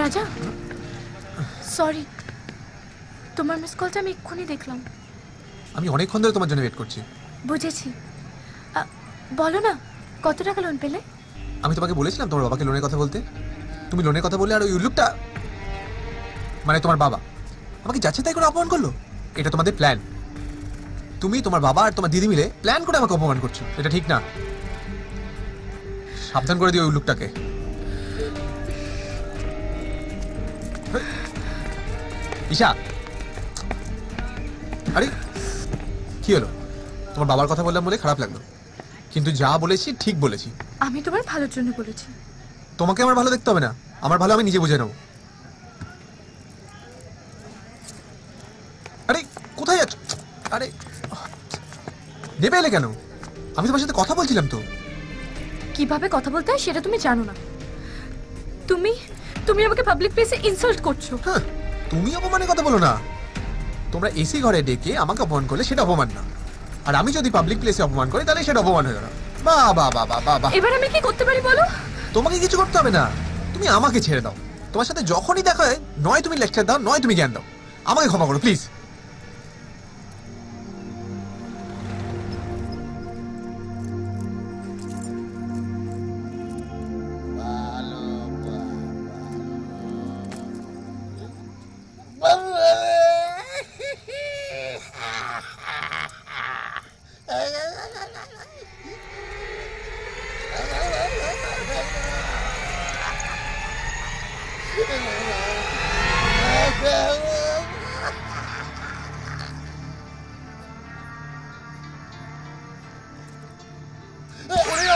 রাজা, সরি, তোমার মিস কলটা আমি এক্ষুনি দেখলাম। আমি অনেকক্ষণ ধরে তোমার জন্য ওয়েট করছি। বুঝেছি। বলো না, কত টাকা লোন পেলে? আমি তোমাকে বলেছিলাম তোমার বাবাকে লোনের কথা বলতে। তুমি লোনের কথা বললে আর ওই উল্লুকটা, মানে তোমার বাবা, আমাকে যাচ্ছে তাই করে অপমান করলো। এটা তোমাদের প্ল্যান। তুমি, তোমার বাবা আর তোমার দিদি মিলে প্ল্যান করে আমাকে অপমান করছো। এটা ঠিক না। সাবধান করে দিও ওই উল্লুকটাকে। ঈশা, আরে কি হলো? তোমার বাবার কথা বললাম বলে খারাপ লাগলো, কিন্তু যা বলেছি ঠিক বলেছি। আমি তোমার ভালোর জন্য বলেছি। তোমাকে আমার ভালো দেখতে হবে না, আমার ভালো আমি নিজে বুঝে নেব। আরে কোথায় যাচ্ছ? আরে নেবে এলে কেন? আমি তোমার সাথে কথা বলছিলাম তো। কিভাবে কথা বলতে হয় সেটা তুমি জানো না। তুমি তুমি আমাকে পাবলিক প্লেসে ইনসাল্ট করছো। হ্যাঁ, তুমি অপমানের কথা বলো না। তোমরা এসি ঘরে ডেকে আমাকে অপমান করলে সেটা অপমান না, আর আমি যদি পাবলিক প্লেসে অপমান করি তাহলে সেটা অপমান হয়ে গেল। বাহ বাহ বাহ বাহ বাহ। এবার আমি কি করতে পারি বলো? তোমাকে কিছু করতে হবে না, তুমি আমাকে ছেড়ে দাও। তোমার সাথে যখনই দেখা হয়, নয় তুমি লেকচার দাও, নয় তুমি জ্ঞান দাও। আমাকে ক্ষমা করো প্লিজ।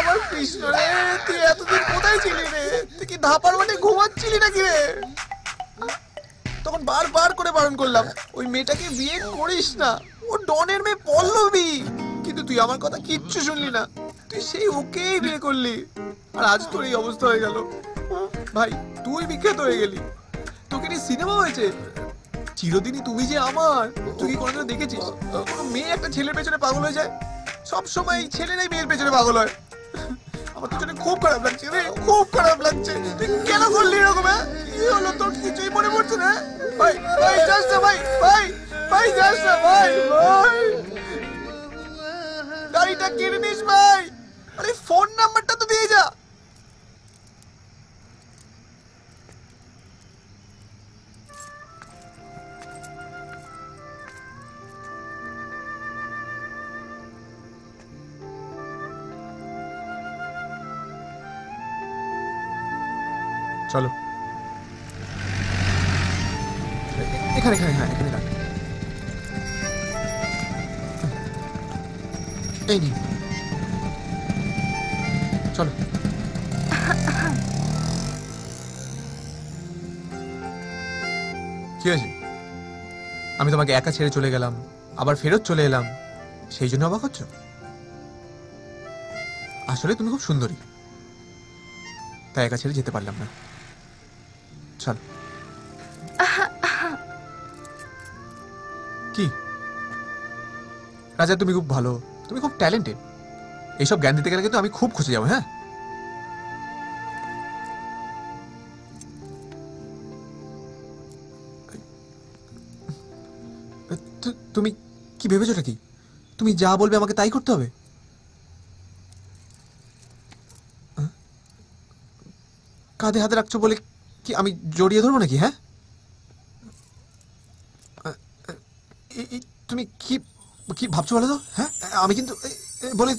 আমার কৃষ্ণ রে, তুই এতদিন কোথায় ছিলি রে? তুই কি ধাপার মাঠে ঘুমাচ্ছিলি নাকি রে? তখন বারবার করে বারণ করলাম ওই মেয়েটাকে বিয়ে করিস না, ও ডনের মেয়ে পল্লবী। কিন্তু তুই আমার কথা কিচ্ছু শুনলি না, তুই সেই ওকেই বিয়ে করলি। আর আজ তোর এই অবস্থা হয়ে গেল। ভাই তুই বিখ্যাত হয়ে গেলি, তোকে নিয়ে সিনেমা হয়েছে চিরদিনই তুমি যে আমার। তুই কি কোনোদিন দেখেছিস কোনো মেয়ে একটা ছেলের পেছনে পাগল হয়ে যায়? সব সময় ছেলেরাই মেয়ের পেছনে পাগল হয়। আমার তো জন্য খুব খারাপ লাগছে রে, খুব খারাপ লাগছে। তুই কেন করলি এরকম? কি হলো তোর? কিছুই মনে পড়ছে না? ভাই ভাই যাস না ভাই, ভাই ভাই যাস না ভাই, ভাই গাড়িটা কিনে নিস ভাই। আরে ফোন নাম্বারটা তো দিয়ে যা। চলো এখানে এখানে, হ্যাঁ এখানে রাখ। এই নিন, চলো। কি হয়েছে? আমি তোমাকে একা ছেড়ে চলে গেলাম, আবার ফেরত চলে এলাম, সেই জন্য অবাক হচ্ছ? আসলে তুমি খুব সুন্দরী, তাই একা ছেড়ে যেতে পারলাম না। চল। কি রাজা, তুমি খুব ভালো, তুমি খুব ট্যালেন্টেড। এইসব জ্ঞান দিতে গেলে কিন্তু আমি খুব খুশি যাবো। হ্যাঁ, তুমি কি ভেবেছোটা কি? তুমি যা বলবে আমাকে তাই করতে হবে? কাঁধে হাতে রাখছো বলে কি আমি জড়িয়ে ধরবো নাকি? হ্যাঁ, তুমি কি কি ভাবছো বলো তো? হ্যাঁ, আমি কিন্তু বলে